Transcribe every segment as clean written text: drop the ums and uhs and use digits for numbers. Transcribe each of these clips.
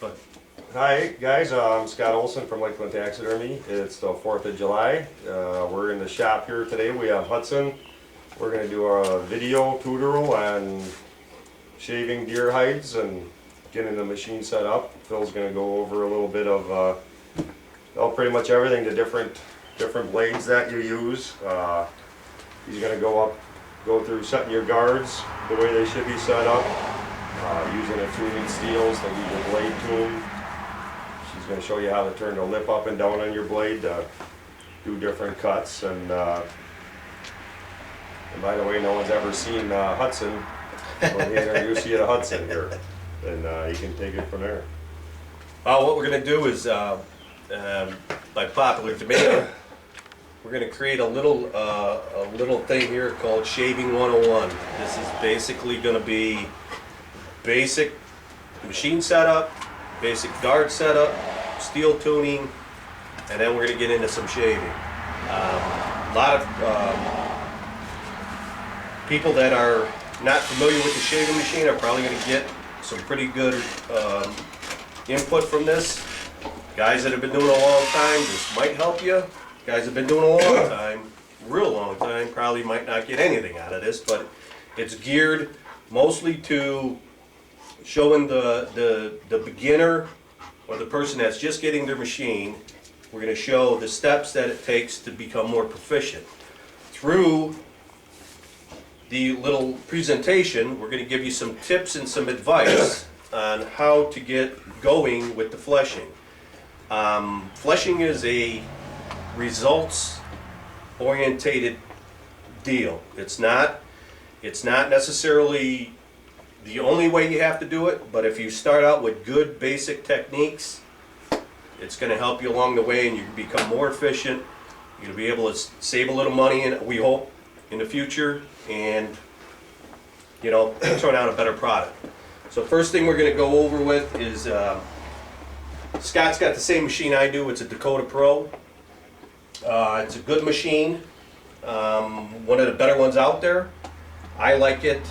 But Hi guys, I'm Scott Olson from Lakeland Taxidermy. It's the 4th of July. We're in the shop here today. We have Hudson. We're going to do a video tutorial on shaving deer hides and getting the machine set up. Phil's going to go over a little bit of well, pretty much everything, the different blades that you use. He's going to go through setting your guards the way they should be set up, using a tuning steels to leave your blade tuned. She's going to show you how to turn the lip up and down on your blade to do different cuts. And by the way, no one's ever seen Hudson. We'll introduce you to Hudson here, and you can take it from there. what we're going to do is, by popular demand, we're going to create a little thing here called Shaving 101. This is basically going to be basic machine setup, basic guard setup, steel tuning, and then we're going to get into some shaving. A lot of people that are not familiar with the shaving machine are probably going to get some pretty good input from this. Guys that have been doing it a long time, this might help you. Guys that have been doing it a long time, real long time, probably might not get anything out of this, but it's geared mostly to showing the beginner or the person that's just getting their machine. We're going to show the steps that it takes to become more proficient. Through the little presentation, we're going to give you some tips and some advice on how to get going with the fleshing. Fleshing is a results-orientated deal. It's not necessarily the only way you have to do it, but if you start out with good basic techniques, it's going to help you along the way, and you can become more efficient. You're going to be able to save a little money, and we hope in the future, and turn out a better product. So first thing we're going to go over with is Scott's got the same machine I do. It's a Dakota Pro. It's a good machine, one of the better ones out there. I like it.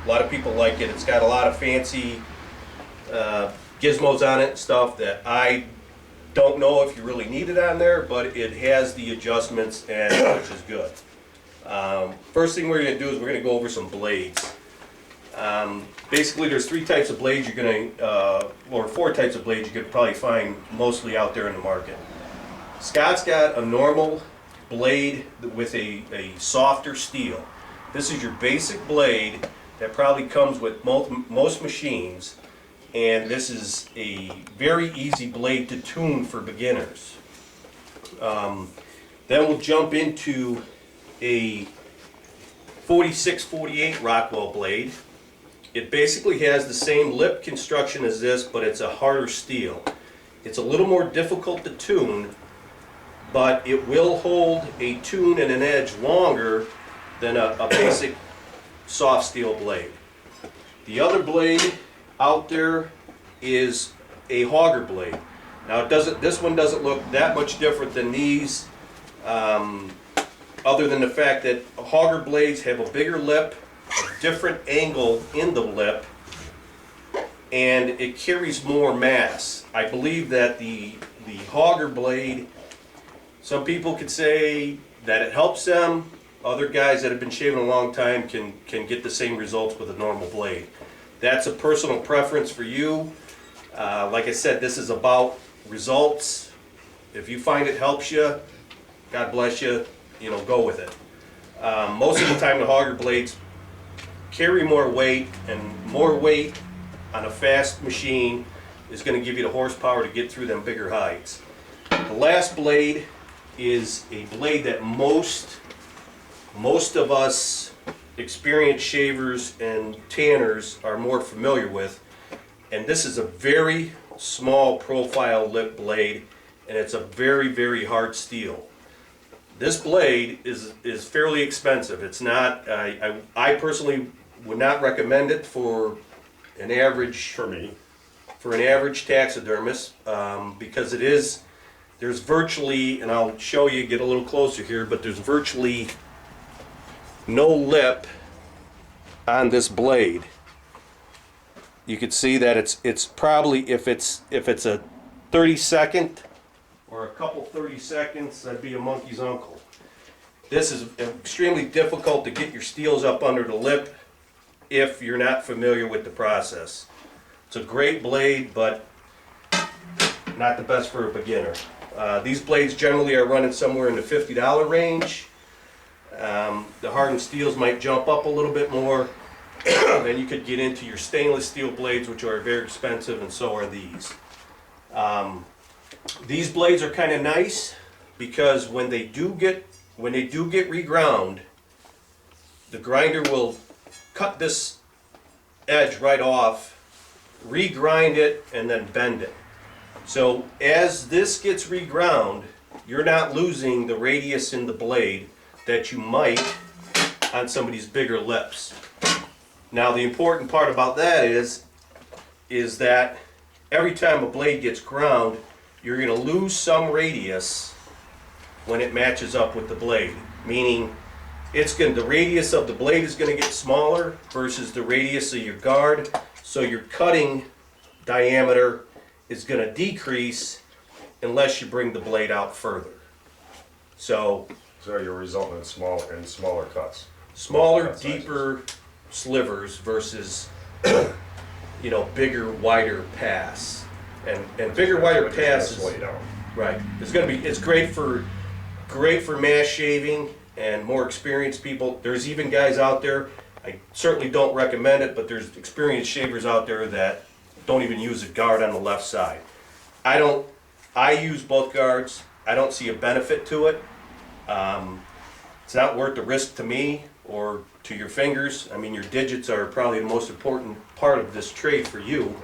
A lot of people like it. It's got a lot of fancy gizmos on it, stuff that I don't know if you really need it on there, but it has the adjustments, and which is good. First thing we're going to do is we're going to go over some blades. Basically, there's three types of blades you're going to, or four types of blades you could probably find mostly out there in the market. Scott's got a normal blade with a softer steel. This is your basic blade that probably comes with most machines, and this is a very easy blade to tune for beginners. Then we'll jump into a 46-48 Rockwell blade. It basically has the same lip construction as this, but it's a harder steel. It's a little more difficult to tune, but it will hold a tune and an edge longer than a basic soft steel blade. The other blade out there is a hogger blade. Now this one doesn't look that much different than these, other than the fact that hogger blades have a bigger lip, a different angle in the lip, and it carries more mass. I believe that the hogger blade, some people could say that it helps them. Other guys that have been shaving a long time can get the same results with a normal blade. That's a personal preference for you. Like I said, this is about results. If you find it helps you, God bless you, go with it. Most of the time the hogger blades carry more weight, and more weight on a fast machine is going to give you the horsepower to get through them bigger hides. The last blade is a blade that most of us experienced shavers and tanners are more familiar with, and this is a very small profile lip blade, and it's a very, very hard steel. This blade is fairly expensive. It's not, I personally would not recommend it for an average, for an average taxidermist, because there's virtually, and I'll show you, get a little closer here, but there's virtually no lip on this blade. you could see that it's probably, if it's a 30-second or a couple 30 seconds, that'd be a monkey's uncle. This is extremely difficult to get your steels up under the lip if you're not familiar with the process. It's a great blade, but not the best for a beginner. These blades generally are running somewhere in the $50 range. The hardened steels might jump up a little bit more. Then you could get into your stainless steel blades, which are very expensive, and so are these. These blades are kind of nice because when they do get reground, the grinder will cut this edge right off, regrind it, and then bend it. So as this gets reground, you're not losing the radius in the blade that you might on some of these bigger lips. Now the important part about that is that every time a blade gets ground, you're going to lose some radius when it matches up with the blade. Meaning, the radius of the blade is going to get smaller versus the radius of your guard, so your cutting diameter is going to decrease unless you bring the blade out further. So you're resulting in smaller cuts. Smaller, deeper slivers versus bigger, wider pass. And bigger, wider pass is right. It's great for mass shaving and more experienced people. There's even guys out there, I certainly don't recommend it, but there's experienced shavers out there that don't even use a guard on the left side. I use both guards. I don't see a benefit to it. It's not worth the risk to me or to your fingers. I mean, your digits are probably the most important part of this trade for you.